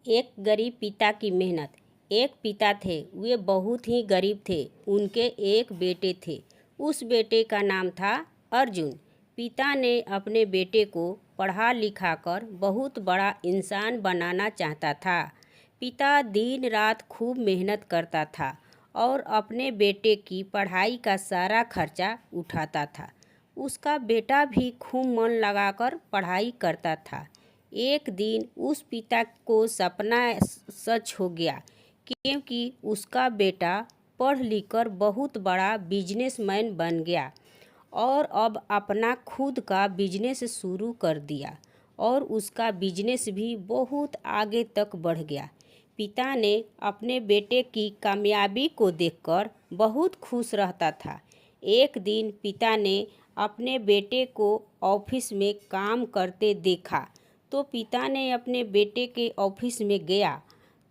एक गरीब पिता की मेहनत। एक पिता थे, वे बहुत ही गरीब थे। उनके एक बेटे थे। उस बेटे का नाम था अर्जुन। पिता ने अपने बेटे को पढ़ा लिखा कर बहुत बड़ा इंसान बनाना चाहता था। पिता दिन रात खूब मेहनत करता था और अपने बेटे की पढ़ाई का सारा खर्चा उठाता था। उसका बेटा भी खूब मन लगाकर पढ़ाई करता था। एक दिन उस पिता को सपना सच हो गया, क्योंकि उसका बेटा पढ़ लिख कर बहुत बड़ा बिजनेसमैन बन गया और अब अपना खुद का बिजनेस शुरू कर दिया और उसका बिजनेस भी बहुत आगे तक बढ़ गया। पिता ने अपने बेटे की कामयाबी को देखकर बहुत खुश रहता था। एक दिन पिता ने अपने बेटे को ऑफिस में काम करते देखा तो पिता ने अपने बेटे के ऑफिस में गया।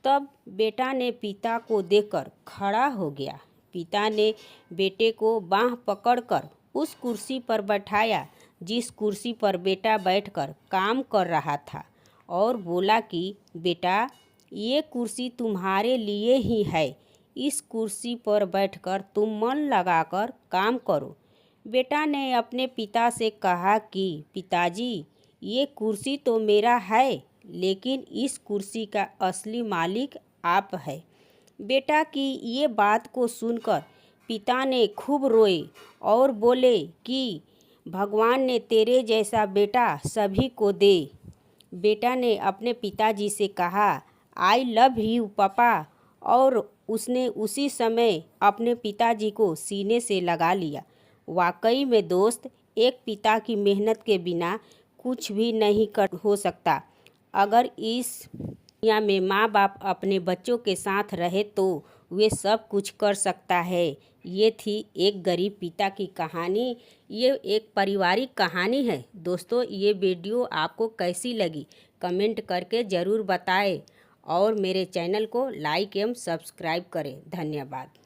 तब बेटा ने पिता को देखकर खड़ा हो गया। पिता ने बेटे को बांह पकड़कर उस कुर्सी पर बैठाया जिस कुर्सी पर बेटा बैठकर काम कर रहा था और बोला कि बेटा, ये कुर्सी तुम्हारे लिए ही है। इस कुर्सी पर बैठकर तुम मन लगाकर काम करो। बेटा ने अपने पिता से कहा कि पिताजी, ये कुर्सी तो मेरा है, लेकिन इस कुर्सी का असली मालिक आप है। बेटा की ये बात को सुनकर पिता ने खूब रोए और बोले कि भगवान ने तेरे जैसा बेटा सभी को दे। बेटा ने अपने पिताजी से कहा, आई लव यू पापा, और उसने उसी समय अपने पिताजी को सीने से लगा लिया। वाकई में दोस्त, एक पिता की मेहनत के बिना कुछ भी नहीं हो सकता। अगर इस दुनिया में माँ बाप अपने बच्चों के साथ रहे तो वे सब कुछ कर सकता है। ये थी एक गरीब पिता की कहानी। ये एक पारिवारिक कहानी है। दोस्तों, ये वीडियो आपको कैसी लगी कमेंट करके ज़रूर बताएं और मेरे चैनल को लाइक एवं सब्सक्राइब करें। धन्यवाद।